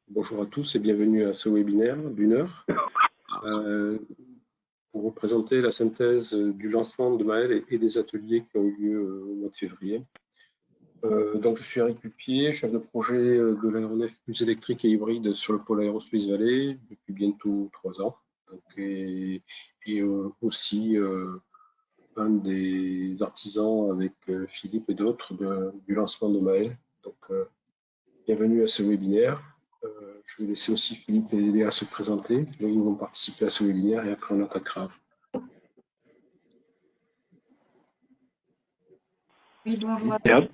Bonjour à tous et bienvenue à ce webinaire d'une heure pour vous présenter la synthèse du lancement de Maël et des ateliers qui ont eu lieu au mois de février. Donc, je suis Eric Lupier, chef de projet de l'aéronef plus électrique et hybride sur le pôle Aerospace Valley depuis bientôt 3 ans. Donc, et aussi un des artisans avec Philippe et d'autres du lancement de Maël. Donc, bienvenue à ce webinaire. Je vais laisser aussi Philippe et Léa se présenter. Ils vont participer à ce webinaire et après on attaquera. Oui, bonjour à tous.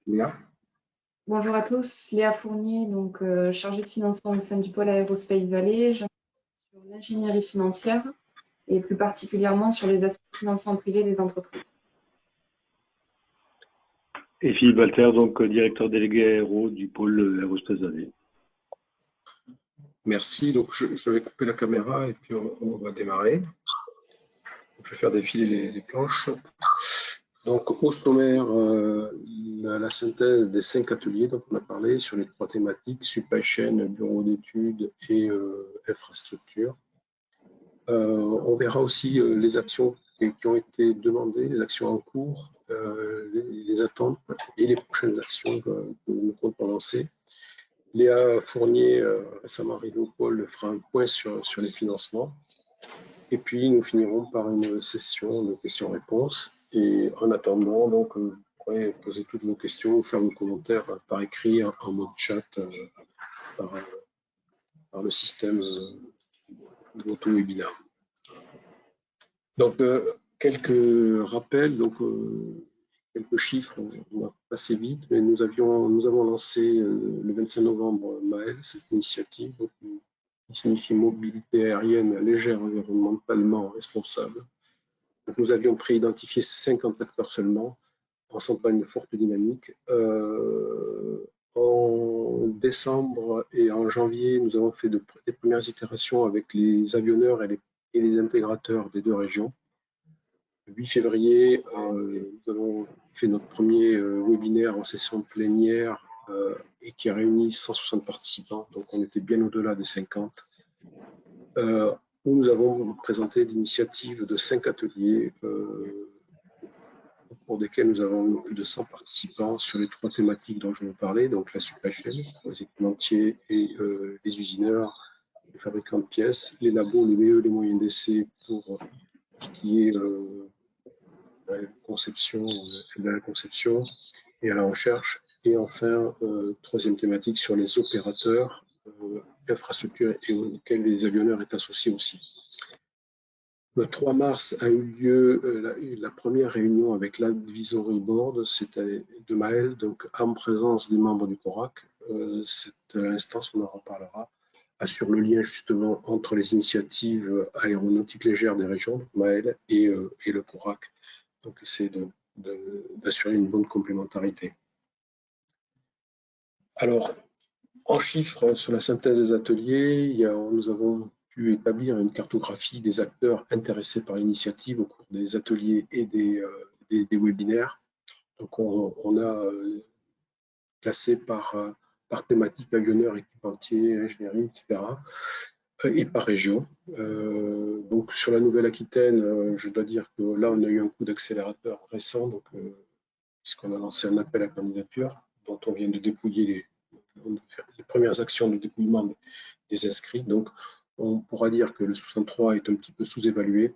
Léa. Bonjour à tous. Léa Fournier, donc chargée de financement au sein du pôle Aerospace Valley. J'interviens sur l'ingénierie financière et plus particulièrement sur les aspects de financement privé des entreprises. Et Philippe Walter, donc directeur délégué aéro du pôle Aerospace Valley. Merci. Donc je vais couper la caméra et puis on va démarrer. Je vais faire défiler les planches. Donc au sommaire, la synthèse des 5 ateliers dont on a parlé sur les 3 thématiques, supply chain, bureau d'études et infrastructure. On verra aussi les actions qui ont été demandées, les actions en cours, les attentes et les prochaines actions que nous comptons lancer. Léa Fournier, récemment arrivée au pôle, fera un point sur les financements. Et puis, nous finirons par une session de questions-réponses. Et en attendant, donc, vous pourrez poser toutes vos questions ou faire vos commentaires par écrit en mode chat par le système d'auto-webinaire. Donc, quelques rappels, donc quelques chiffres, on va passer vite, mais nous avons lancé le 25 novembre Maël, cette initiative, donc, qui signifie mobilité aérienne légère, environnementalement responsable. Donc, nous avions préidentifié 50 acteurs seulement, pensant pas une forte dynamique. En décembre et en janvier, nous avons fait des premières itérations avec les avionneurs et les intégrateurs des 2 régions. Le 8 février, nous avons fait notre premier webinaire en session plénière et qui a réuni 160 participants, donc on était bien au-delà des 50, où nous avons présenté l'initiative de 5 ateliers pour desquels nous avons plus de 100 participants sur les 3 thématiques dont je vous parlais, donc la supply chain, les équipementiers et les usineurs, les fabricants de pièces, les labos, les BE, les moyens d'essai pour ce qui est la conception et à la recherche. Et enfin, 3e thématique sur les opérateurs, infrastructures et auxquels les avionneurs est associés aussi. Le 3 mars a eu lieu la première réunion avec l'Advisory Board, c'était de Maël, donc en présence des membres du CORAC. Cette instance, on en reparlera, assure le lien justement entre les initiatives aéronautiques légères des régions, donc Maël, et le CORAC. Donc, c'est d'assurer une bonne complémentarité. Alors, en chiffres, sur la synthèse des ateliers, nous avons pu établir une cartographie des acteurs intéressés par l'initiative au cours des ateliers et des webinaires. Donc, on a classé par thématique avionneur, équipementier, ingénierie, etc. Et par région. Donc sur la Nouvelle-Aquitaine, je dois dire que là, on a eu un coup d'accélérateur récent, donc puisqu'on a lancé un appel à candidature dont on vient de dépouiller les premières actions de dépouillement des inscrits. Donc on pourra dire que le 63 est un petit peu sous-évalué.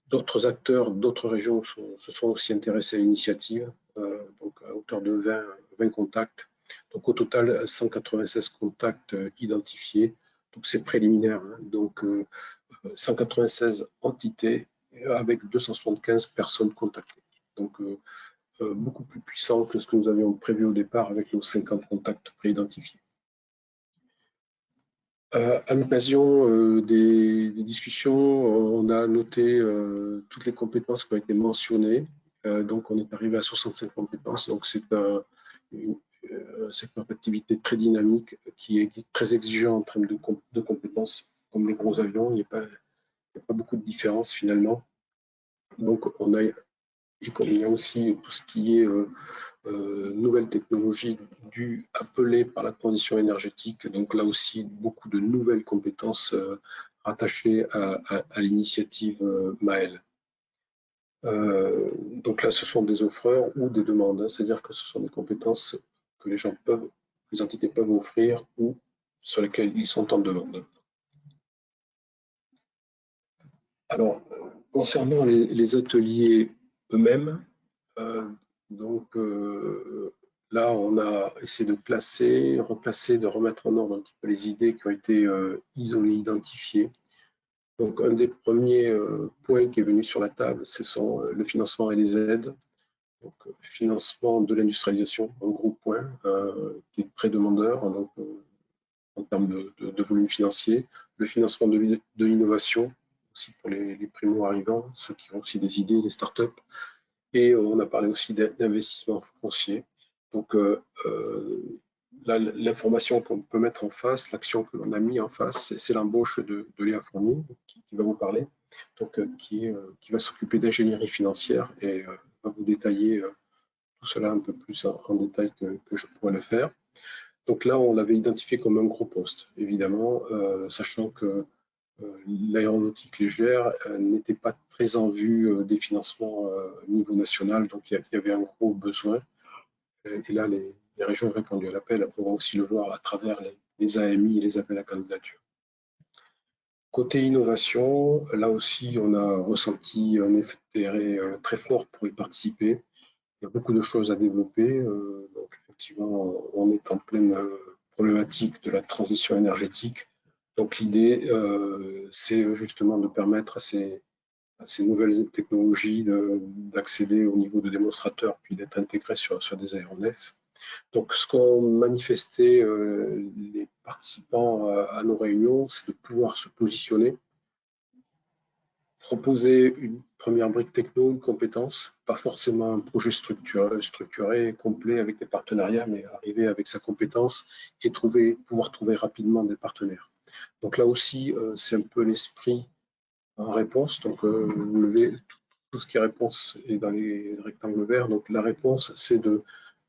D'autres acteurs, d'autres régions se sont aussi intéressés à l'initiative, donc à hauteur de 20 contacts. Donc au total, 196 contacts identifiés. Donc c'est préliminaire, hein. Donc 196 entités avec 275 personnes contactées. Donc beaucoup plus puissant que ce que nous avions prévu au départ avec nos 50 contacts préidentifiés. À l'occasion des discussions, on a noté toutes les compétences qui ont été mentionnées. Donc on est arrivé à 65 compétences. Donc c'est un secteur d'activité très dynamique qui est très exigeant en termes de compétences. Comme les gros avions, il n'y a pas beaucoup de différence finalement. Donc il y a aussi tout ce qui est nouvelles technologies appelées par la transition énergétique. Donc là aussi, beaucoup de nouvelles compétences rattachées à l'initiative Maël. Donc là, ce sont des offreurs ou des demandes, c'est-à-dire que ce sont des compétences que les entités peuvent offrir ou sur lesquelles ils sont en demande. Alors, concernant les ateliers eux-mêmes, là, on a essayé de classer, replacer, de remettre en ordre un petit peu les idées qui ont été isolées, identifiées. Donc, un des premiers points qui est venu sur la table, ce sont le financement et les aides. Donc, financement de l'industrialisation, un gros point qui est très demandeur en termes de volume financier. Le financement de l'innovation, aussi pour les primo-arrivants, ceux qui ont aussi des idées, les startups. Et on a parlé aussi d'investissement foncier. Donc, l'information qu'on peut mettre en face, l'action que l'on a mis en face, c'est l'embauche de Léa Fournier, qui va vous parler, donc, qui va s'occuper d'ingénierie financière et va vous détailler tout cela un peu plus en détail que je pourrais le faire. Donc là, on l'avait identifié comme un gros poste, évidemment, sachant que l'aéronautique légère n'était pas très en vue des financements au niveau national, donc il y avait un gros besoin. Et là, les régions ont répondu à l'appel. On va aussi le voir à travers les AMI et les appels à candidature. Côté innovation, là aussi, on a ressenti un intérêt très fort pour y participer. Il y a beaucoup de choses à développer. Donc, effectivement, on est en pleine problématique de la transition énergétique. Donc, l'idée, c'est justement de permettre à ces nouvelles technologies d'accéder au niveau de démonstrateur, puis d'être intégré sur des aéronefs. Donc, ce qu'ont manifesté les participants à nos réunions, c'est de pouvoir se positionner, proposer une première brique techno, une compétence, pas forcément un projet structuré, complet avec des partenariats, mais arriver avec sa compétence et pouvoir trouver rapidement des partenaires. Donc là aussi, c'est un peu l'esprit en réponse. Donc, tout ce qui est réponse est dans les rectangles verts. Donc, la réponse, c'est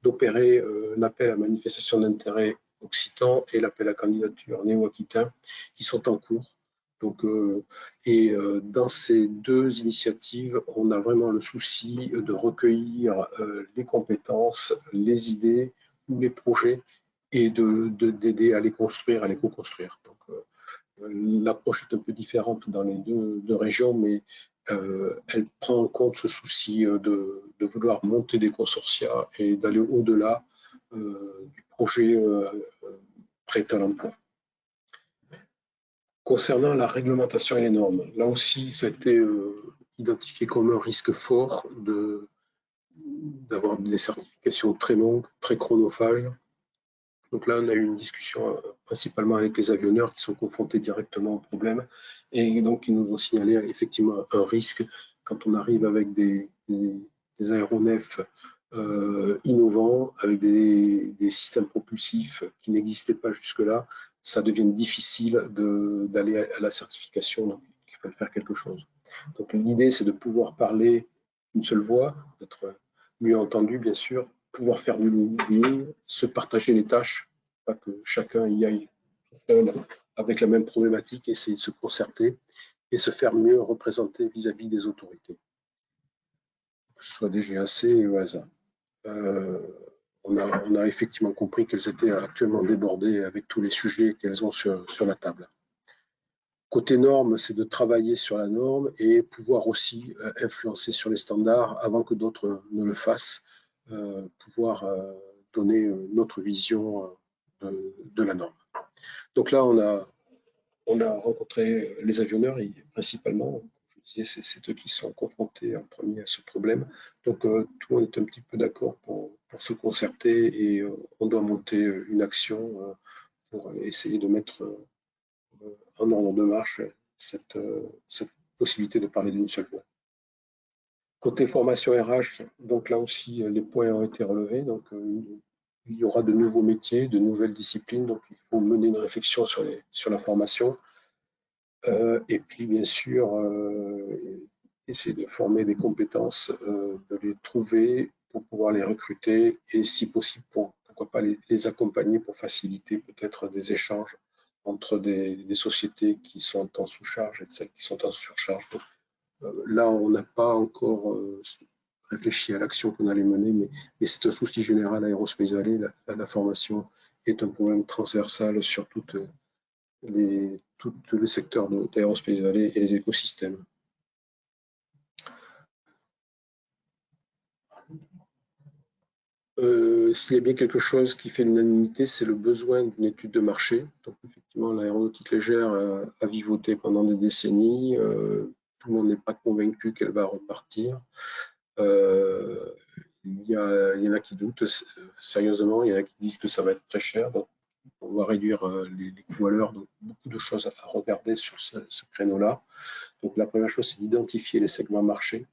d'opérer l'appel à manifestation d'intérêt occitan et l'appel à candidature néo-aquitain qui sont en cours. Donc, dans ces deux initiatives, on a vraiment le souci de recueillir les compétences, les idées ou les projets et d'aider à les construire, à les co-construire. Donc, l'approche est un peu différente dans les deux régions, mais elle prend en compte ce souci de vouloir monter des consortia et d'aller au-delà du projet prêt à l'emploi. Concernant la réglementation et les normes, là aussi, ça a été identifié comme un risque fort d'avoir des certifications très longues, très chronophages. Donc là, on a eu une discussion principalement avec les avionneurs qui sont confrontés directement au problème et donc ils nous ont signalé effectivement un risque quand on arrive avec des aéronefs innovants, avec des systèmes propulsifs qui n'existaient pas jusque-là, ça devient difficile d'aller à la certification, donc il faut faire quelque chose. Donc l'idée, c'est de pouvoir parler d'une seule voix, d'être mieux entendu, bien sûr, pouvoir faire du lobbying, se partager les tâches, pas que chacun y aille seul avec la même problématique, essayer de se concerter et se faire mieux représenter vis-à-vis des autorités, que ce soit des GAC et EASA. On a effectivement compris qu'elles étaient actuellement débordées avec tous les sujets qu'elles ont sur la table. Côté normes, c'est de travailler sur la norme et pouvoir aussi influencer sur les standards avant que d'autres ne le fassent, pouvoir donner notre vision de la norme. Donc là, on a rencontré les avionneurs, principalement, je disais, c'est eux qui sont confrontés en premier à ce problème. Donc tout le monde est un petit peu d'accord pour se concerter et on doit monter une action pour essayer de mettre en ordre de marche cette possibilité de parler d'une seule voix. Côté formation RH, donc là aussi, les points ont été relevés. Donc, il y aura de nouveaux métiers, de nouvelles disciplines. Donc, il faut mener une réflexion sur la formation. Et puis, bien sûr, essayer de former des compétences, de les trouver pour pouvoir les recruter et si possible, pourquoi pas les accompagner pour faciliter peut-être des échanges entre des sociétés qui sont en sous-charge et celles qui sont en surcharge. Donc, là, on n'a pas encore réfléchi à l'action qu'on allait mener, mais c'est un souci général à Aerospace Valley. La formation est un problème transversal sur tout le secteur d'Aerospace Valley et les écosystèmes. S'il y a bien quelque chose qui fait l'unanimité, c'est le besoin d'une étude de marché. Donc, effectivement, l'aéronautique légère a vivoté pendant des décennies. Tout le monde n'est pas convaincu qu'elle va repartir. Il y en a qui doutent sérieusement, il y en a qui disent que ça va être très cher. Donc, on va réduire les coûts à l'heure. Donc, beaucoup de choses à regarder sur ce créneau-là. Donc, la première chose, c'est d'identifier les segments marchés,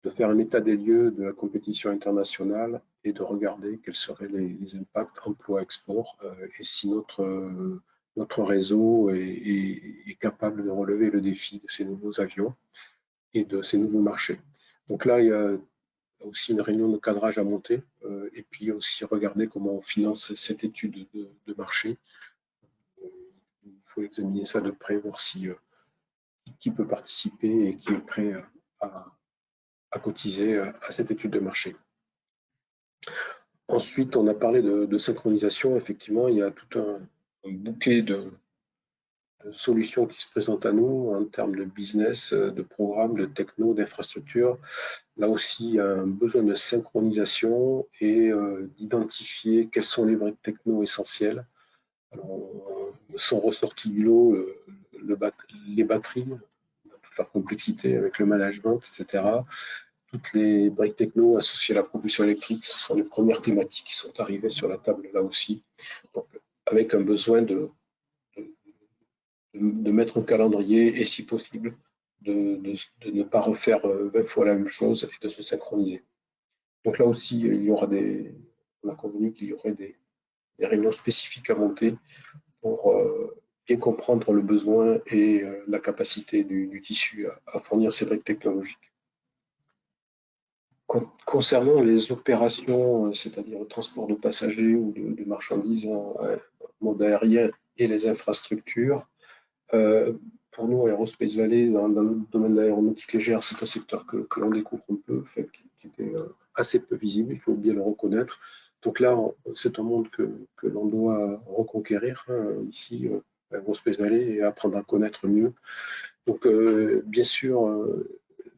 de faire un état des lieux de la compétition internationale et de regarder quels seraient les impacts emploi-export et si notre réseau est capable de relever le défi de ces nouveaux avions et de ces nouveaux marchés. Donc là, il y a aussi une réunion de cadrage à monter et puis aussi regarder comment on finance cette étude de marché. Il faut examiner ça de près, voir qui peut participer et qui est prêt à cotiser à cette étude de marché. Ensuite, on a parlé de synchronisation. Effectivement, il y a tout un bouquet de solutions qui se présentent à nous en termes de business, de programmes, de techno, d'infrastructures. Là aussi, il y a un besoin de synchronisation et d'identifier quels sont les briques techno essentielles. Alors, sont ressortis du lot les batteries, toute leur complexité avec le management, etc. Toutes les briques techno associées à la propulsion électrique, ce sont les premières thématiques qui sont arrivées sur la table là aussi. Donc, avec un besoin de mettre un calendrier et si possible de ne pas refaire 20 fois la même chose et de se synchroniser. Donc là aussi, on a convenu qu'il y aurait des réunions spécifiques à monter pour bien comprendre le besoin et la capacité du tissu à fournir ces briques technologiques. Concernant les opérations, c'est-à-dire le transport de passagers ou de marchandises en mode aérien et les infrastructures, pour nous, Aerospace Valley, dans le domaine de l'aéronautique légère, c'est un secteur que l'on découvre un peu, qui était assez peu visible, il faut bien le reconnaître. Donc là, c'est un monde que l'on doit reconquérir ici, Aerospace Valley, et apprendre à connaître mieux. Donc, bien sûr,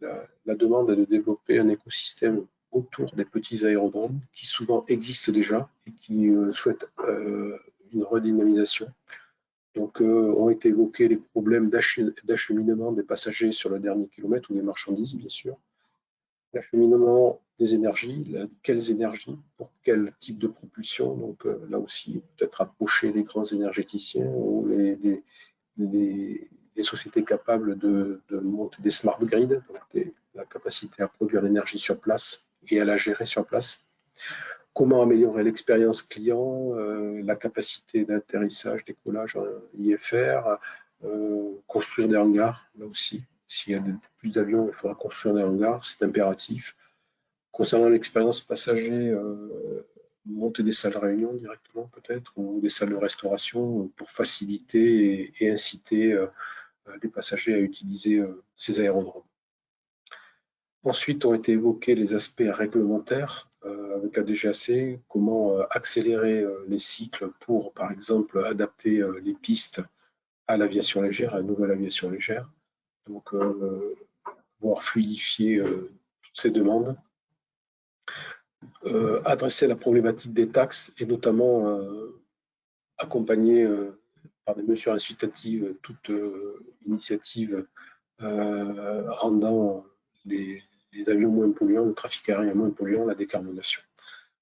la demande est de développer un écosystème autour des petits aérodromes qui souvent existent déjà et qui souhaitent une redynamisation. Donc, ont été évoqués les problèmes d'acheminement des passagers sur le dernier kilomètre ou des marchandises, bien sûr. L'acheminement des énergies, quelles énergies, pour quel type de propulsion. Donc, là aussi, peut-être approcher les grands énergéticiens ou les sociétés capables de monter des smart grids, donc la capacité à produire l'énergie sur place et à la gérer sur place. Comment améliorer l'expérience client, la capacité d'atterrissage, décollage en IFR, construire des hangars, là aussi. S'il y a plus d'avions, il faudra construire des hangars, c'est impératif. Concernant l'expérience passager, monter des salles de réunion directement peut-être, ou des salles de restauration pour faciliter et inciter les passagers à utiliser ces aérodromes. Ensuite ont été évoqués les aspects réglementaires avec la DGAC, comment accélérer les cycles pour, par exemple, adapter les pistes à l'aviation légère, à la nouvelle aviation légère. Donc, pouvoir fluidifier toutes ces demandes. Adresser la problématique des taxes et notamment accompagner par des mesures incitatives toute initiative rendant les avions moins polluants, le trafic aérien moins polluant, la décarbonation.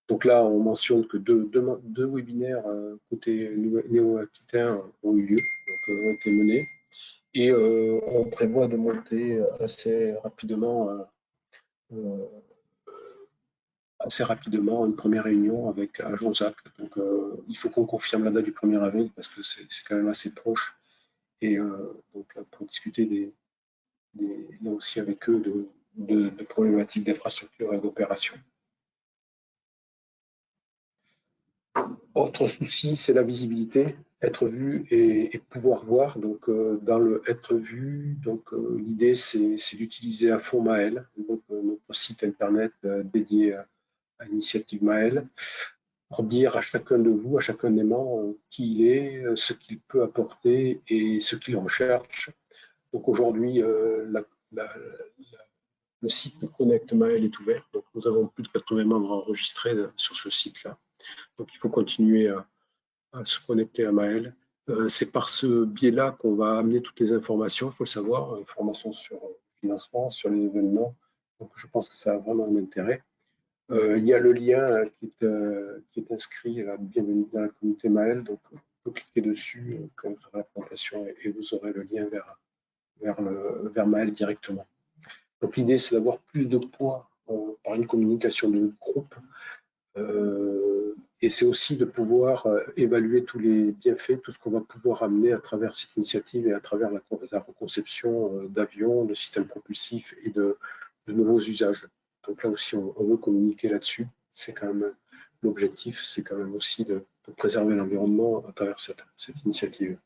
Donc là, on mentionne que deux webinaires côté néo-aquitain ont eu lieu, donc ont été menés, et on prévoit de monter assez rapidement une première réunion avec à Jonzac. Donc il faut qu'on confirme la date du 1er avril parce que c'est quand même assez proche, et donc là, pour discuter là aussi avec eux de problématiques d'infrastructure et d'opération. Autre souci, c'est la visibilité, être vu et pouvoir voir. Donc, dans le être vu, l'idée, c'est d'utiliser à fond Maël, donc notre site internet dédié à l'initiative Maël, pour dire à chacun de vous, à chacun des membres, qui il est, ce qu'il peut apporter et ce qu'il recherche. Donc aujourd'hui, le site de Connect Maël est ouvert. Donc nous avons plus de 80 membres enregistrés sur ce site-là. Donc il faut continuer à se connecter à Maël. C'est par ce biais-là qu'on va amener toutes les informations, il faut le savoir, informations sur le financement, sur les événements. Donc je pense que ça a vraiment un intérêt. Il y a le lien qui est inscrit, bienvenue dans la communauté Maël, donc vous pouvez cliquer dessus quand vous aurez la présentation et vous aurez le lien vers Maël directement. Donc l'idée c'est d'avoir plus de poids par une communication de groupe et c'est aussi de pouvoir évaluer tous les bienfaits, tout ce qu'on va pouvoir amener à travers cette initiative et à travers la reconception d'avions, de systèmes propulsifs et de nouveaux usages. Donc là aussi, on veut communiquer là-dessus. C'est quand même l'objectif, c'est quand même aussi de préserver l'environnement à travers cette initiative.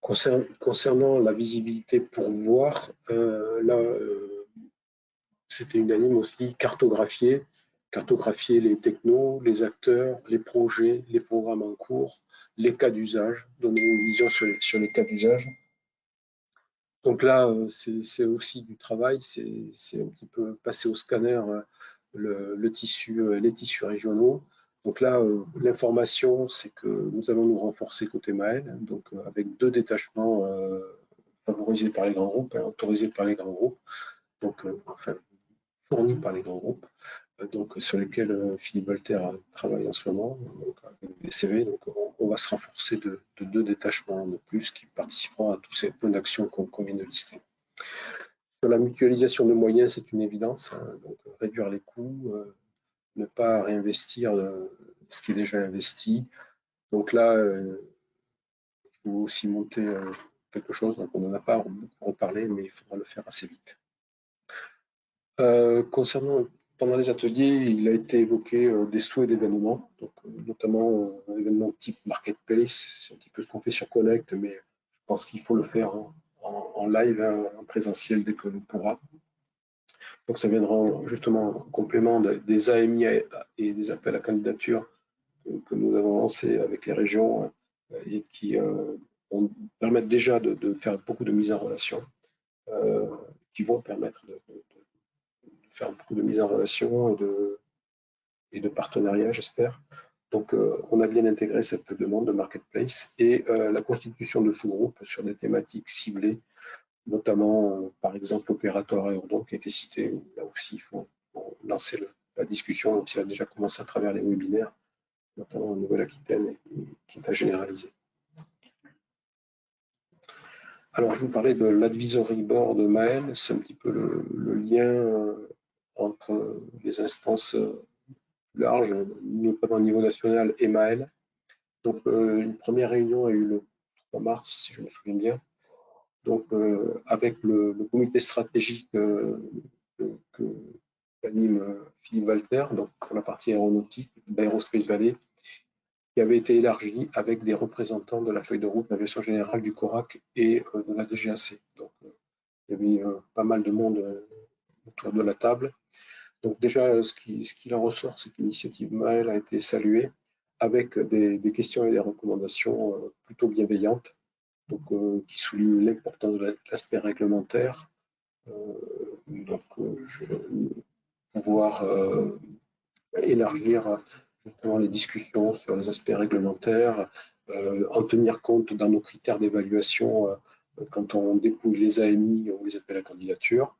Concernant la visibilité pour voir, c'était unanime aussi, cartographier les technos, les acteurs, les projets, les programmes en cours, les cas d'usage, donner une vision sur les cas d'usage. Donc là, c'est aussi du travail, c'est un petit peu passer au scanner les tissus régionaux. Donc là, l'information, c'est que nous allons nous renforcer côté Maël, donc avec 2 détachements favorisés par les grands groupes, autorisés par les grands groupes, donc enfin, fournis par les grands groupes, donc sur lesquels Philippe Voltaire travaille en ce moment, donc avec des CV. Donc on va se renforcer de 2 détachements de plus qui participeront à tous ces points d'action qu'on vient de lister. Sur la mutualisation de moyens, c'est une évidence, hein, donc réduire les coûts, ne pas réinvestir ce qui est déjà investi. Donc là, il faut aussi monter quelque chose, donc on n'en a pas beaucoup reparlé, mais il faudra le faire assez vite. Pendant les ateliers, il a été évoqué des souhaits d'événements, notamment un événement type Marketplace, c'est un petit peu ce qu'on fait sur Connect, mais je pense qu'il faut le faire en live, en présentiel dès que l'on pourra. Donc ça viendra justement en complément des AMI et des appels à candidature que nous avons lancés avec les régions et qui permettent déjà de faire beaucoup de mise en relation, qui vont permettre de faire beaucoup de mise en relation et de partenariat, j'espère. Donc, on a bien intégré cette demande de marketplace et la constitution de sous-groupes sur des thématiques ciblées, notamment, par exemple, l'opérateur aérodrome qui a été cité, où là aussi, il faut lancer la discussion, même si elle a déjà commencé à travers les webinaires, notamment en Nouvelle-Aquitaine, et qui est à généraliser. Alors, je vous parlais de l'advisory board de Maël, c'est un petit peu le lien entre les instances larges, notamment au niveau national et Maël. Donc, une première réunion a eu le 3 mars, si je me souviens bien, donc avec le comité stratégique que anime Philippe Walter, donc pour la partie aéronautique d'Aerospace Valley, qui avait été élargi avec des représentants de la feuille de route d'aviation générale du CORAC et de la DGAC. Donc, il y avait pas mal de monde autour de la table. Donc déjà, ce qu'il en ressort, c'est que l'initiative Maël a été saluée avec des questions et des recommandations plutôt bienveillantes, donc, qui soulignent l'importance de l'aspect réglementaire, pouvoir élargir justement les discussions sur les aspects réglementaires, en tenir compte dans nos critères d'évaluation quand on dépouille les AMI ou les appels à candidature.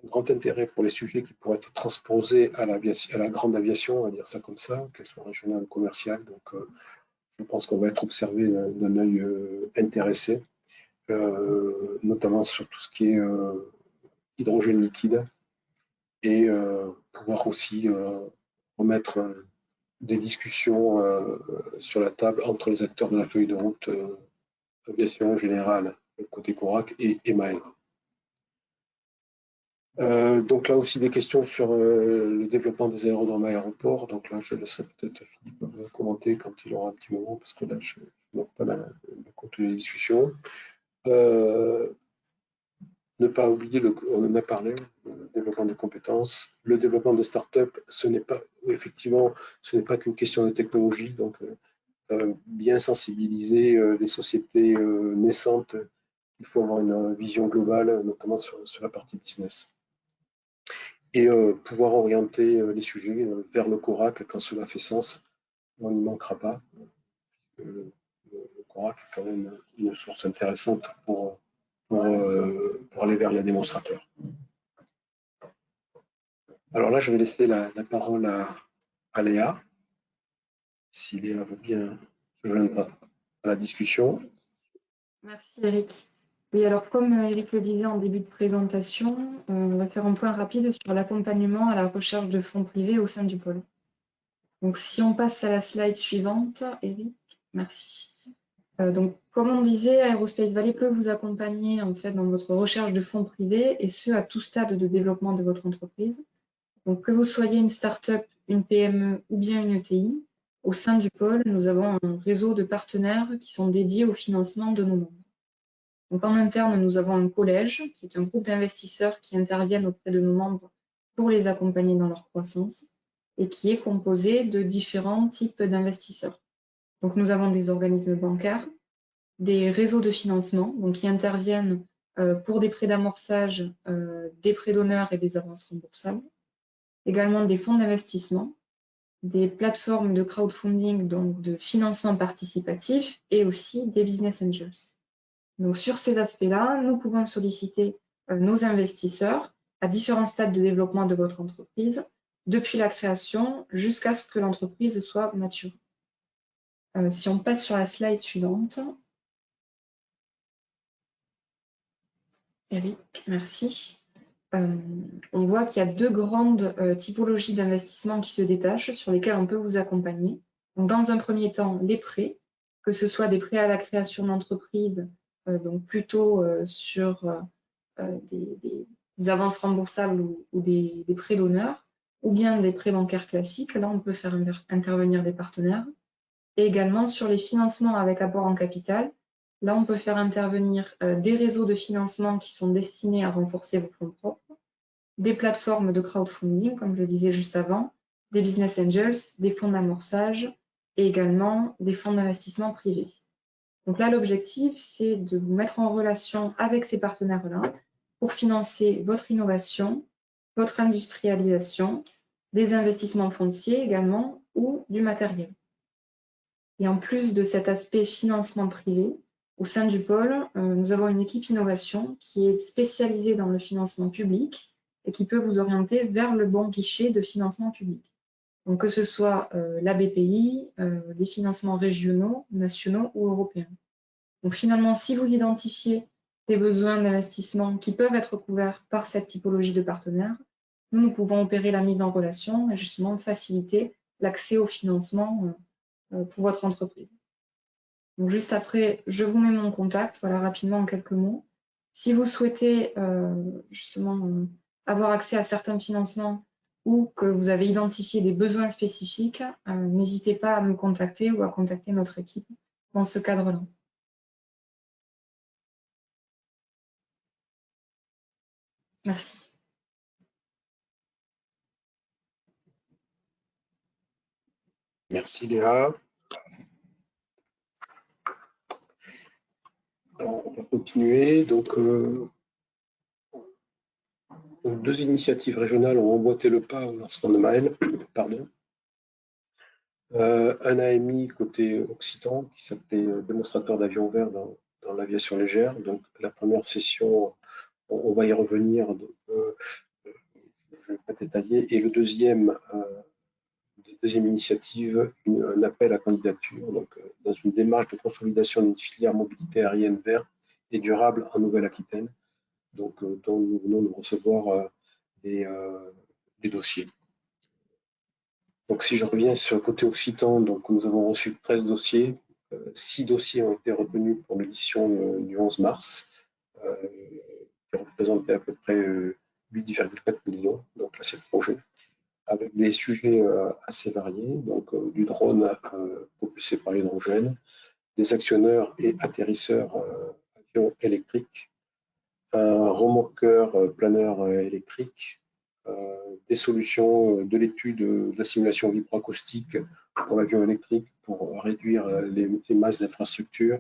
Un grand intérêt pour les sujets qui pourraient être transposés à la grande aviation, on va dire ça comme ça, qu'elles soient régionales ou commerciales. Donc, je pense qu'on va être observé d'un œil intéressé, notamment sur tout ce qui est hydrogène liquide, et pouvoir aussi remettre des discussions sur la table entre les acteurs de la feuille de route aviation générale, côté CORAC et Maël. Donc là aussi des questions sur le développement des aérodromes à aéroports. Donc là, je laisserai peut-être Philippe commenter quand il aura un petit moment, parce que là, je n'ai pas le contenu des discussions. Ne pas oublier, on en a parlé, le développement des compétences. Le développement des startups, effectivement, ce n'est pas qu'une question de technologie. Donc, bien sensibiliser les sociétés naissantes. Il faut avoir une vision globale, notamment sur la partie business. Et pouvoir orienter les sujets vers le Coracle quand cela fait sens. On n'y manquera pas. Le Coracle est quand même une source intéressante pour aller vers les démonstrateurs. Alors là, je vais laisser la parole à Léa, si Léa veut bien se joindre à la discussion. Merci Eric. Oui, alors comme Eric le disait en début de présentation, on va faire un point rapide sur l'accompagnement à la recherche de fonds privés au sein du pôle. Donc si on passe à la slide suivante, Eric, merci. Donc comme on disait, Aerospace Valley peut vous accompagner en fait dans votre recherche de fonds privés et ce à tout stade de développement de votre entreprise. Donc que vous soyez une start-up, une PME ou bien une ETI, au sein du pôle, nous avons un réseau de partenaires qui sont dédiés au financement de nos membres. Donc en interne, nous avons un collège, qui est un groupe d'investisseurs qui interviennent auprès de nos membres pour les accompagner dans leur croissance et qui est composé de différents types d'investisseurs. Donc nous avons des organismes bancaires, des réseaux de financement, donc qui interviennent pour des prêts d'amorçage, des prêts d'honneur et des avances remboursables, également des fonds d'investissement, des plateformes de crowdfunding, donc de financement participatif, et aussi des business angels. Donc sur ces aspects-là, nous pouvons solliciter nos investisseurs à différents stades de développement de votre entreprise, depuis la création jusqu'à ce que l'entreprise soit mature. Si on passe sur la slide suivante. Eric, merci. On voit qu'il y a deux grandes typologies d'investissement qui se détachent, sur lesquelles on peut vous accompagner. Donc, dans un premier temps, les prêts, que ce soit des prêts à la création d'entreprise, donc plutôt sur des avances remboursables ou des prêts d'honneur, ou bien des prêts bancaires classiques. Là, on peut faire intervenir des partenaires. Et également sur les financements avec apport en capital. Là, on peut faire intervenir des réseaux de financement qui sont destinés à renforcer vos fonds propres, des plateformes de crowdfunding, comme je le disais juste avant, des business angels, des fonds d'amorçage et également des fonds d'investissement privés. Donc là, l'objectif, c'est de vous mettre en relation avec ces partenaires-là pour financer votre innovation, votre industrialisation, des investissements fonciers également ou du matériel. Et en plus de cet aspect financement privé, au sein du pôle, nous avons une équipe innovation qui est spécialisée dans le financement public et qui peut vous orienter vers le bon guichet de financement public. Donc que ce soit la BPI, les financements régionaux, nationaux ou européens. Donc finalement, si vous identifiez des besoins d'investissement qui peuvent être couverts par cette typologie de partenaires, nous pouvons opérer la mise en relation et justement faciliter l'accès au financement pour votre entreprise. Donc juste après, je vous mets mon contact, voilà rapidement en quelques mots. Si vous souhaitez justement avoir accès à certains financements ou que vous avez identifié des besoins spécifiques, n'hésitez pas à me contacter ou à contacter notre équipe dans ce cadre-là. Merci. Merci Léa. Alors, on va continuer. Donc, deux initiatives régionales ont emboîté le pas au lancement de Maël. Pardon. Un AMI côté occitan qui s'appelait démonstrateur d'avion vert dans l'aviation légère. Donc la première session, on va y revenir, donc, je ne vais pas détailler. Et le deuxième initiative, un appel à candidature, donc dans une démarche de consolidation d'une filière mobilité aérienne verte et durable en Nouvelle-Aquitaine, donc dont nous venons de recevoir les dossiers. Donc si je reviens sur le côté occitan, donc nous avons reçu 13 dossiers. 6 dossiers ont été retenus pour l'édition du 11 mars, qui représentaient à peu près 8,4 millions. Donc là, c'est le projet, avec des sujets assez variés, donc du drone propulsé par l'hydrogène, des actionneurs et atterrisseurs avions électriques, un remorqueur planeur électrique, des solutions de l'étude de la simulation vibroacoustique pour l'avion électrique pour réduire les masses d'infrastructure,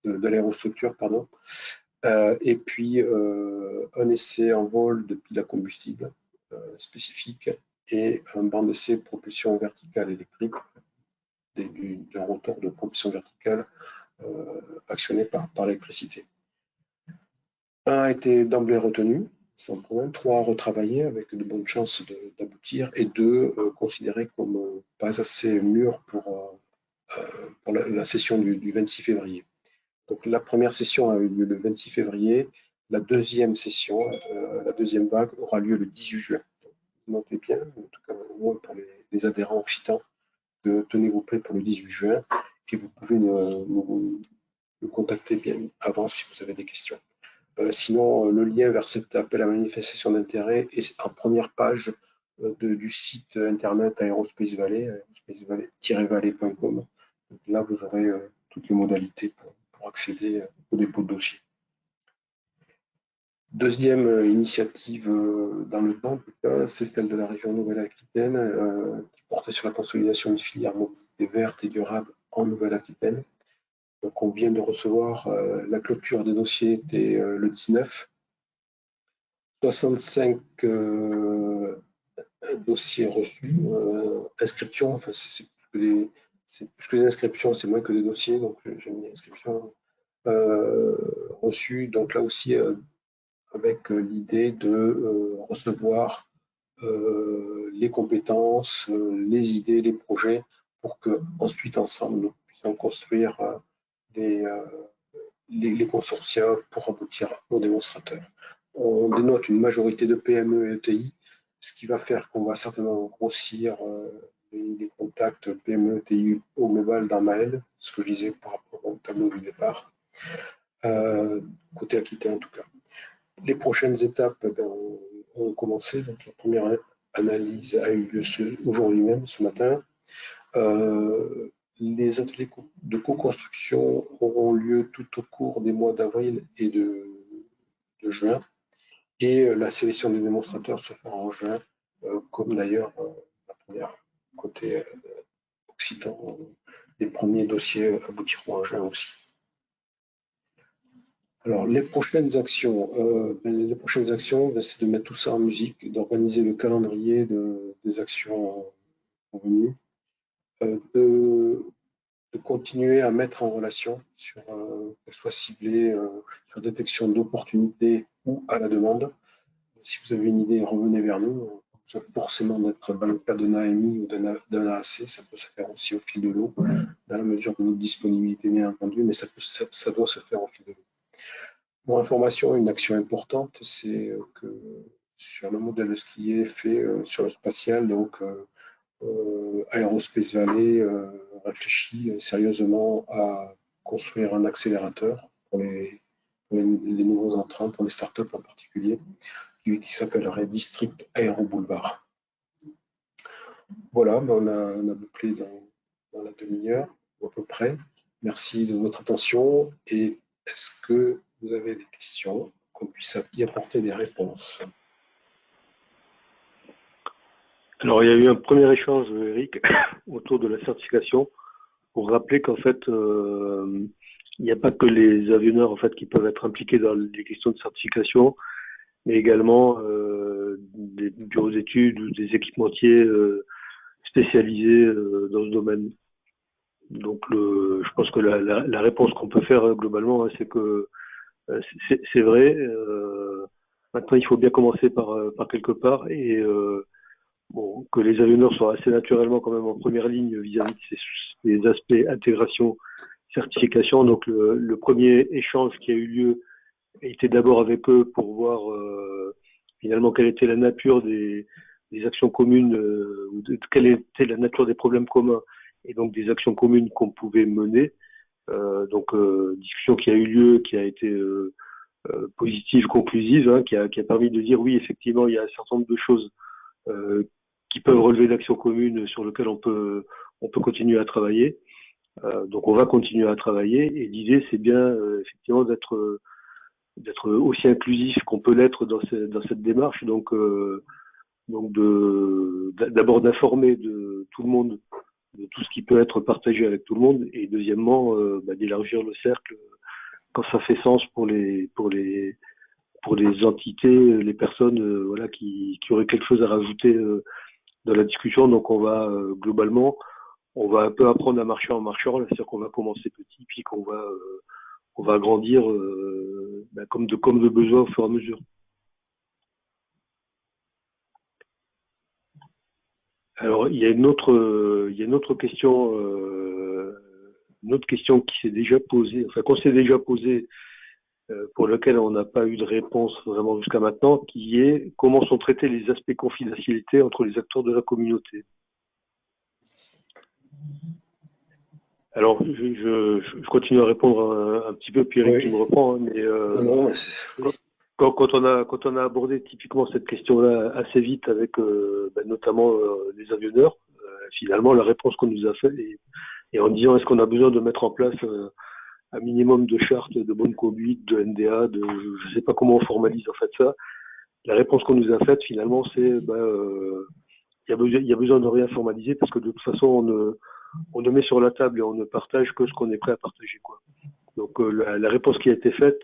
de l'aérostructure, pardon. Et puis un essai en vol de pile à combustible spécifique et un banc d'essai propulsion verticale électrique, d'un rotor de propulsion verticale actionné par l'électricité. Un a été d'emblée retenu, sans problème. 3 retravaillés avec de bonnes chances d'aboutir. Et 2 considérés comme pas assez mûrs pour la session du 26 février. Donc la première session a eu lieu le 26 février. La deuxième session, la deuxième vague, aura lieu le 18 juin. Donc, notez bien, en tout cas au moins pour les adhérents occitans, tenez-vous prêts pour le 18 juin. Et vous pouvez nous contacter bien avant si vous avez des questions. Sinon, le lien vers cet appel à manifestation d'intérêt est en première page du site internet Aerospace Valley, aerospace-valley.com. Là, vous aurez toutes les modalités pour accéder au dépôt de dossier. Deuxième initiative dans le temps, c'est celle de la région Nouvelle-Aquitaine, qui portait sur la consolidation d'une filière mobilité verte et durable en Nouvelle-Aquitaine. Donc, on vient de recevoir la clôture des dossiers était le 19. 65 dossiers reçus. Inscriptions, enfin, c'est plus que des inscriptions, c'est moins que des dossiers, donc j'ai mis inscriptions reçues. Donc là aussi, avec l'idée de recevoir les compétences, les idées, les projets, pour que ensuite ensemble nous puissions construire les consortia pour aboutir aux démonstrateurs. On dénote une majorité de PME et ETI, ce qui va faire qu'on va certainement grossir les contacts PME, ETI au global dans Maël, ce que je disais par rapport au tableau du départ, côté Aquitaine en tout cas. Les prochaines étapes ont commencé. Donc la première analyse a eu lieu aujourd'hui même, ce matin. Les ateliers de co-construction auront lieu tout au cours des mois d'avril et de juin. Et la sélection des démonstrateurs se fera en juin, comme d'ailleurs la première côté occitan. Les premiers dossiers aboutiront en juin aussi. Alors, les prochaines actions, c'est de mettre tout ça en musique, d'organiser le calendrier des actions convenues, de continuer à mettre en relation, qu'elles soient ciblées sur détection d'opportunités ou à la demande. Si vous avez une idée, revenez vers nous. Forcément d'être dans le cas d'un AMI ou d'un AAC, ça peut se faire aussi au fil de l'eau, dans la mesure de notre disponibilité, bien entendu, mais ça doit se faire au fil de l'eau. Pour information, une action importante, c'est que sur le modèle de ce qui est fait sur le spatial, donc Aerospace Valley réfléchit sérieusement à construire un accélérateur pour les nouveaux entrants, pour les startups en particulier, qui s'appellerait District Aero Boulevard. Voilà, on a bouclé dans la demi-heure à peu près. Merci de votre attention et est-ce que vous avez des questions, qu'on puisse y apporter des réponses? Alors, il y a eu un premier échange, Eric, autour de la certification, pour rappeler qu'en fait, il n'y a pas que les avionneurs en fait, qui peuvent être impliqués dans les questions de certification, mais également des bureaux d'études ou des équipementiers spécialisés dans ce domaine. Donc, je pense que la réponse qu'on peut faire globalement, hein, c'est que c'est vrai. Maintenant, il faut bien commencer par quelque part et bon, que les avionneurs soient assez naturellement quand même en première ligne vis-à-vis de ces aspects intégration, certification. Donc, le premier échange qui a eu lieu était d'abord avec eux pour voir finalement quelle était la nature des actions communes, quelle était la nature des problèmes communs et donc des actions communes qu'on pouvait mener. Donc, discussion qui a eu lieu, qui a été positive, conclusive, hein, qui a permis de dire oui, effectivement, il y a un certain nombre de choses qui peuvent relever d'action commune sur lesquelles on peut continuer à travailler. Donc on va continuer à travailler et l'idée c'est bien effectivement d'être aussi inclusif qu'on peut l'être dans cette démarche. Donc d'abord d'informer de tout le monde de tout ce qui peut être partagé avec tout le monde et deuxièmement d'élargir le cercle quand ça fait sens pour les entités, les personnes voilà qui auraient quelque chose à rajouter dans la discussion. Donc on va globalement on va un peu apprendre à marcher en marchant, c'est-à-dire qu'on va commencer petit puis qu'on va grandir comme de besoin au fur et à mesure. Alors il y a une autre question qui s'est déjà posée, enfin qu'on s'est déjà posée, pour laquelle on n'a pas eu de réponse vraiment jusqu'à maintenant, qui est comment sont traités les aspects confidentialité entre les acteurs de la communauté. Alors, je continue à répondre un petit peu, puis Eric, tu me reprends, hein, mais quand on a abordé typiquement cette question-là assez vite avec notamment les avionneurs, finalement, la réponse qu'on nous a faite, et en disant est-ce qu'on a besoin de mettre en place un minimum de chartes de bonne conduite, de NDA, je ne sais pas comment on formalise en fait ça, la réponse qu'on nous a faite finalement c'est il y a besoin de rien formaliser parce que de toute façon on ne met sur la table et on ne partage que ce qu'on est prêt à partager, quoi. Donc la réponse qui a été faite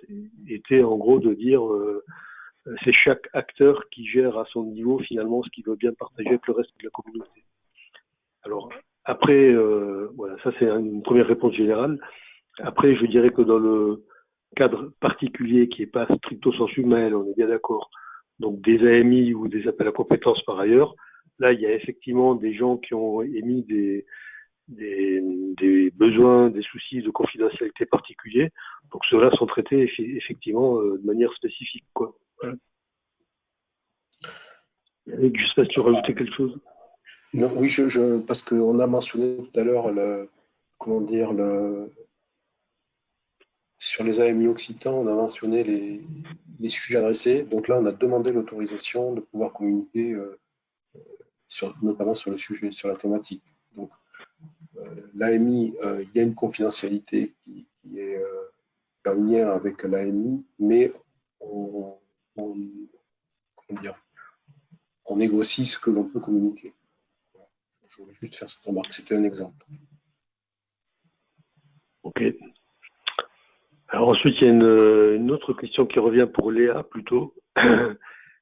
était en gros de dire c'est chaque acteur qui gère à son niveau finalement ce qu'il veut bien partager avec le reste de la communauté. Alors après, voilà, ça c'est une première réponse générale. Après, je dirais que dans le cadre particulier qui n'est pas stricto sensu mail, on est bien d'accord, donc des AMI ou des appels à compétences par ailleurs, là il y a effectivement des gens qui ont émis des besoins, des soucis de confidentialité particuliers. Donc ceux-là sont traités effectivement de manière spécifique, quoi. Voilà. Et je sais pas si tu rajoutais quelque chose. Non, oui, parce qu'on a mentionné tout à l'heure sur les AMI occitans, on a mentionné les sujets adressés. Donc là, on a demandé l'autorisation de pouvoir communiquer notamment sur le sujet, sur la thématique. Donc, l'AMI, il y a une confidentialité qui est en lien avec l'AMI, mais on négocie ce que l'on peut communiquer. Je voulais juste faire cette remarque, c'était un exemple. Ok. Alors ensuite, il y a une autre question qui revient pour Léa plutôt,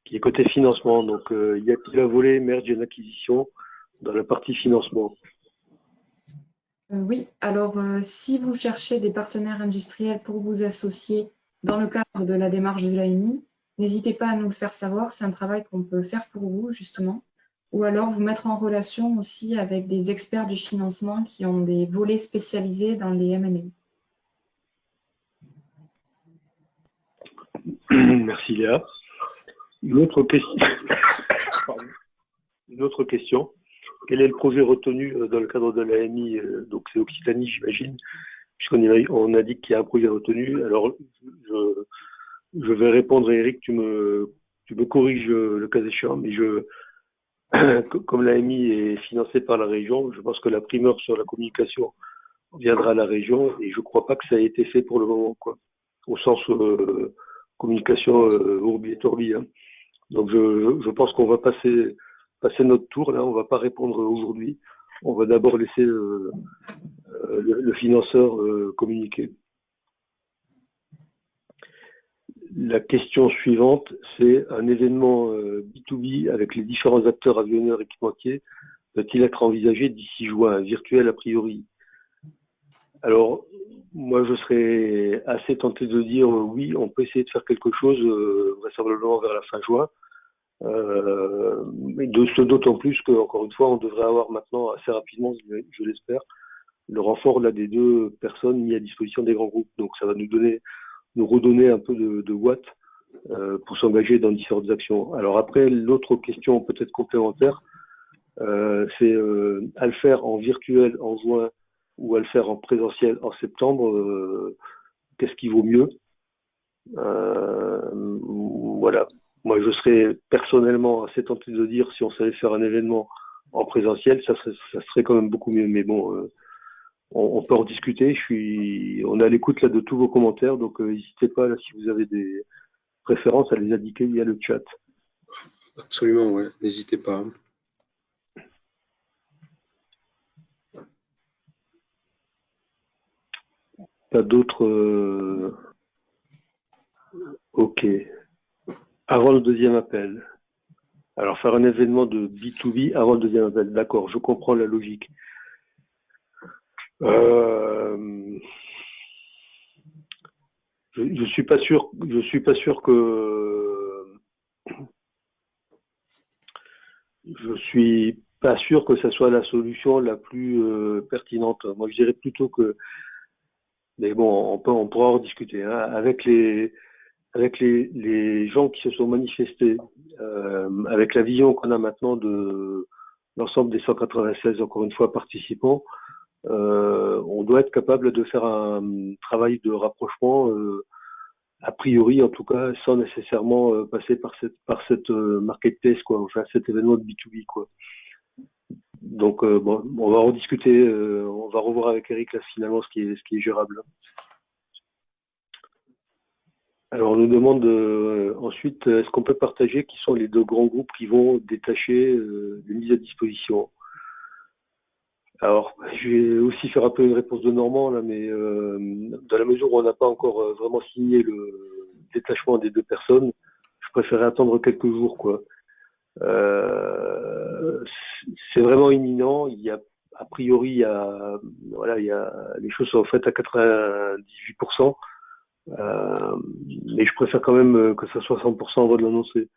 qui est côté financement. Donc, y a-t-il un volet merge et acquisition dans la partie financement? Oui, alors si vous cherchez des partenaires industriels pour vous associer dans le cadre de la démarche de l'AMI, n'hésitez pas à nous le faire savoir, c'est un travail qu'on peut faire pour vous justement, ou alors vous mettre en relation aussi avec des experts du financement qui ont des volets spécialisés dans les M&A. Merci Léa. Une autre question. Quel est le projet retenu dans le cadre de l'AMI? Donc c'est Occitanie, j'imagine, puisqu'on a dit qu'il y a un projet retenu. Alors je vais répondre à Eric, tu me corriges le cas échéant, mais comme l'AMI est financée par la région, je pense que la primeur sur la communication viendra à la région et je ne crois pas que ça ait été fait pour le moment, quoi. Au sens communication Ourbi et Torbi, hein. Donc je pense qu'on va passer notre tour là, on va pas répondre aujourd'hui. On va d'abord laisser le financeur communiquer. La question suivante, c'est un événement B2B avec les différents acteurs avionneurs équipementiers peut-il être envisagé d'ici juin, virtuel a priori? Alors, moi, je serais assez tenté de dire oui, on peut essayer de faire quelque chose vraisemblablement vers la fin juin. Mais d'autant plus qu'encore une fois, on devrait avoir maintenant assez rapidement, je l'espère, le renfort là, des 2 personnes mis à disposition des grands groupes. Donc, ça va nous redonner un peu de watts pour s'engager dans différentes actions. Alors après, l'autre question peut-être complémentaire, c'est à le faire en virtuel en juin ou à le faire en présentiel en septembre, qu'est-ce qui vaut mieux? Voilà. Moi, je serais personnellement assez tenté de dire si on savait faire un événement en présentiel, ça serait quand même beaucoup mieux. Mais bon, on peut en discuter. On est à l'écoute là de tous vos commentaires, donc n'hésitez pas là si vous avez des préférences à les indiquer via le chat. Absolument, ouais. N'hésitez pas. Pas d'autres. Ok. Avant le deuxième appel. Alors, faire un événement de B2B avant le deuxième appel. D'accord, je comprends la logique. Je suis pas sûr que ça soit la solution la plus pertinente. Moi, je dirais plutôt que, mais bon, on pourra en discuter, hein, avec les gens qui se sont manifestés, avec la vision qu'on a maintenant de l'ensemble des 196, encore une fois, participants, on doit être capable de faire un travail de rapprochement, a priori en tout cas, sans nécessairement passer par cette marketplace, quoi, enfin cet événement de B2B, quoi. Donc bon, on va en discuter, on va revoir avec Eric là finalement ce qui est gérable. Alors on nous demande ensuite, est-ce qu'on peut partager qui sont les 2 grands groupes qui vont détacher des mises à disposition? Alors, je vais aussi faire un peu une réponse de Normand, là, mais dans la mesure où on n'a pas encore vraiment signé le détachement des 2 personnes, je préférais attendre quelques jours, quoi. C'est vraiment imminent. A priori, les choses sont faites à 98%, mais je préfère quand même que ça soit 100% avant de l'annoncer.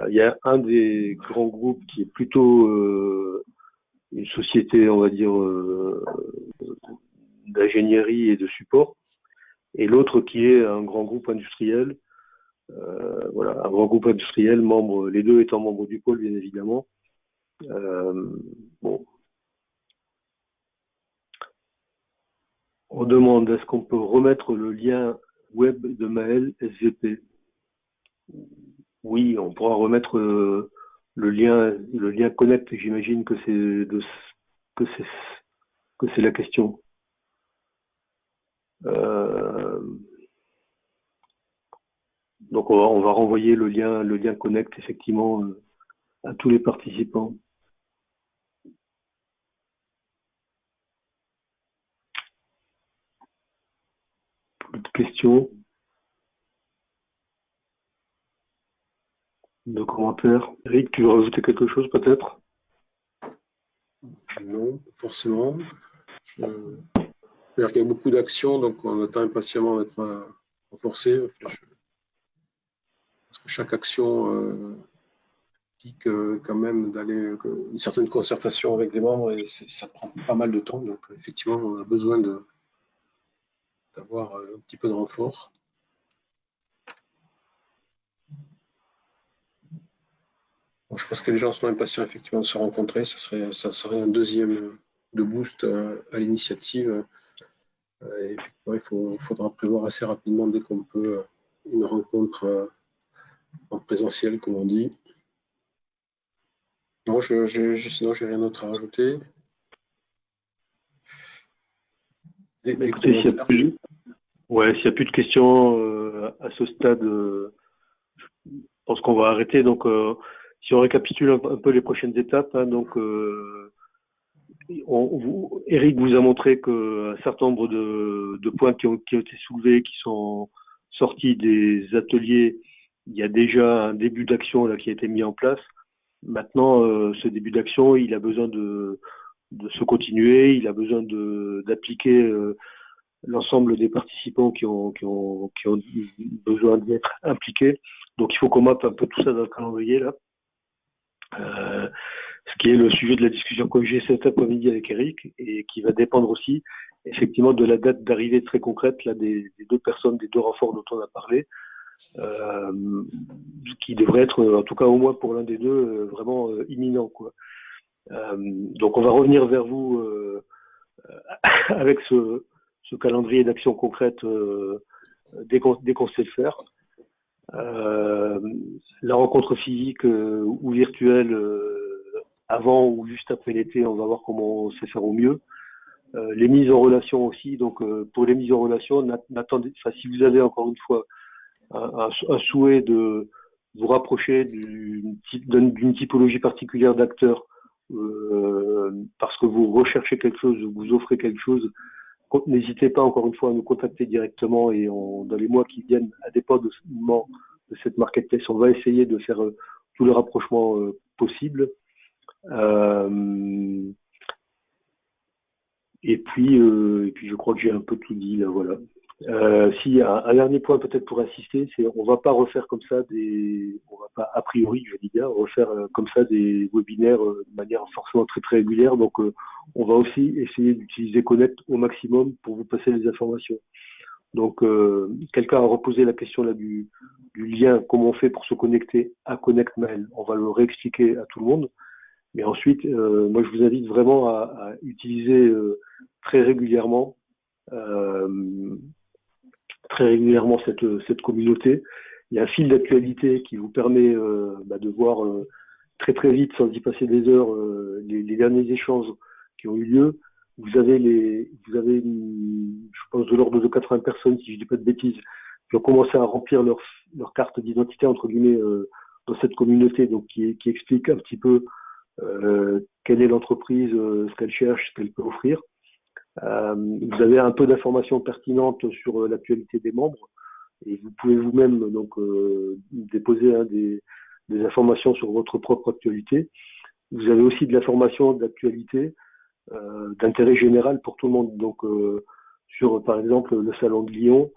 Il y a un des grands groupes qui est plutôt une société, on va dire, d'ingénierie et de support, et l'autre qui est un grand groupe industriel. Voilà, un grand groupe industriel, les 2 étant membres du pôle, bien évidemment. Bon. On demande, est-ce qu'on peut remettre le lien web de Maël SVP? Oui, on pourra remettre le lien Connect. J'imagine que c'est la question. Donc on va renvoyer le lien Connect effectivement à tous les participants. Plus de questions, de commentaires. Eric, tu veux rajouter quelque chose peut-être? Non, forcément. Il y a beaucoup d'actions, donc on attend impatiemment d'être renforcé. Parce que chaque action implique quand même d'aller une certaine concertation avec des membres et ça prend pas mal de temps. Donc effectivement, on a besoin d'avoir un petit peu de renfort. Bon, je pense que les gens sont impatients effectivement de se rencontrer. Ça serait un deuxième de boost à l'initiative. Et effectivement, il faudra prévoir assez rapidement dès qu'on peut une rencontre en présentiel, comme on dit. Non, sinon, j'ai rien d'autre à rajouter. Écoutez, s'il n'y a plus de questions à ce stade, je pense qu'on va arrêter. Donc, si on récapitule un peu les prochaines étapes, hein, donc Eric vous a montré qu'un certain nombre de points qui ont été soulevés, qui sont sortis des ateliers, il y a déjà un début d'action là qui a été mis en place. Maintenant, ce début d'action, il a besoin de se continuer, il a besoin d'appliquer l'ensemble des participants qui ont besoin d'être impliqués. Donc, il faut qu'on mappe un peu tout ça dans le calendrier là. Ce qui est le sujet de la discussion que j'ai cet après-midi avec Eric et qui va dépendre aussi effectivement de la date d'arrivée très concrète là, des 2 personnes, des 2 renforts dont on a parlé, qui devrait être, en tout cas au moins pour l'un des 2, vraiment imminent, quoi. Donc on va revenir vers vous avec ce calendrier d'action concrète dès qu'on sait le faire. La rencontre physique ou virtuelle avant ou juste après l'été, on va voir comment on sait faire au mieux. Les mises en relation aussi. Donc, pour les mises en relation, si vous avez encore une fois un souhait de vous rapprocher d'une typologie particulière d'acteurs, parce que vous recherchez quelque chose ou vous offrez quelque chose, n'hésitez pas encore une fois à nous contacter directement et dans les mois qui viennent, à dépendamment de cette marketplace, on va essayer de faire tous les rapprochements possibles. Et puis, je crois que j'ai un peu tout dit là, voilà. Si un dernier point peut-être pour insister, c'est on va pas refaire comme ça on va pas a priori, je dis bien, refaire comme ça des webinaires de manière forcément très très régulière. Donc, on va aussi essayer d'utiliser Connect au maximum pour vous passer les informations. Donc, quelqu'un a reposé la question là du lien, comment on fait pour se connecter à Connect Mail. On va le réexpliquer à tout le monde. Mais ensuite, moi, je vous invite vraiment à utiliser très régulièrement cette communauté. Il y a un fil d'actualité qui vous permet de voir très très vite, sans y passer des heures, les derniers échanges qui ont eu lieu. Vous avez, je pense, de l'ordre de 80 personnes, si je ne dis pas de bêtises, qui ont commencé à remplir leur carte d'identité, entre guillemets, dans cette communauté, donc qui explique un petit peu quelle est l'entreprise, ce qu'elle cherche, ce qu'elle peut offrir. Vous avez un peu d'informations pertinentes sur l'actualité des membres et vous pouvez vous-même donc déposer des informations sur votre propre actualité. Vous avez aussi de l'information d'actualité d'intérêt général pour tout le monde. Donc sur par exemple le salon de Lyon,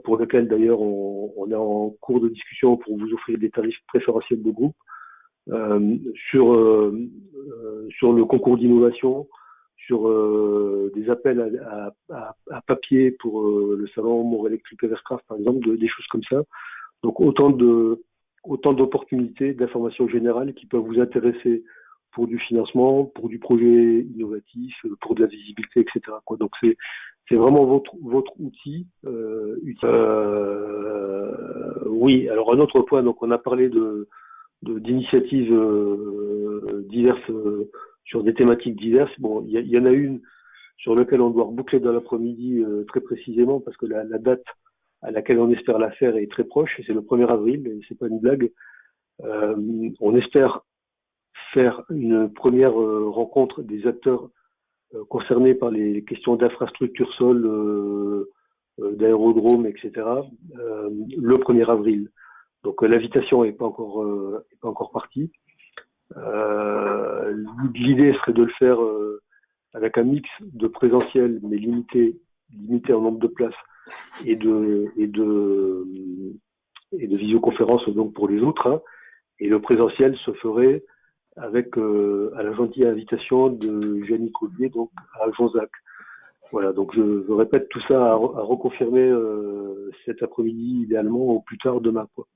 pour lequel d'ailleurs on est en cours de discussion pour vous offrir des tarifs préférentiels de groupe, sur le concours d'innovation, sur des appels à papier pour le salon Montréal Electric Evercraft, par exemple, des choses comme ça. Donc autant d'opportunités, d'informations générales qui peuvent vous intéresser pour du financement, pour du projet innovatif, pour de la visibilité, etc. Donc c'est vraiment votre outil. Oui, alors un autre point, donc on a parlé d'initiatives diverses sur des thématiques diverses. Bon, il y en a une sur laquelle on doit reboucler dans l'après-midi très précisément parce que la date à laquelle on espère la faire est très proche, c'est le 1er avril, et c'est pas une blague. On espère faire une première rencontre des acteurs concernés par les questions d'infrastructure sol, d'aérodrome, etc. Le 1er avril. Donc l'invitation n'est pas encore partie. L'idée serait de le faire avec un mix de présentiel, mais limité en nombre de places, et de visioconférence donc pour les autres. Hein. Et le présentiel se ferait avec à la gentille invitation de Jenny Collier, donc à Jonzac. Voilà, donc je répète tout ça à reconfirmer cet après-midi, idéalement au plus tard demain. Quoi.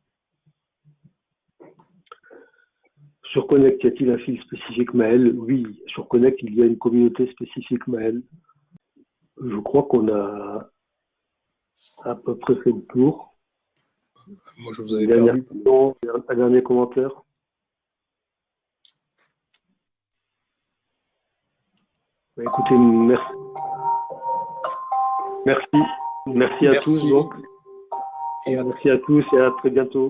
Sur Connect, y a-t-il un fil spécifique Maël? Oui, sur Connect, il y a une communauté spécifique Maël. Je crois qu'on a à peu près fait le tour. Moi, je vous avais perdu. Un dernier commentaire. Écoutez, merci à tous. Donc. Et merci à tous et à très bientôt.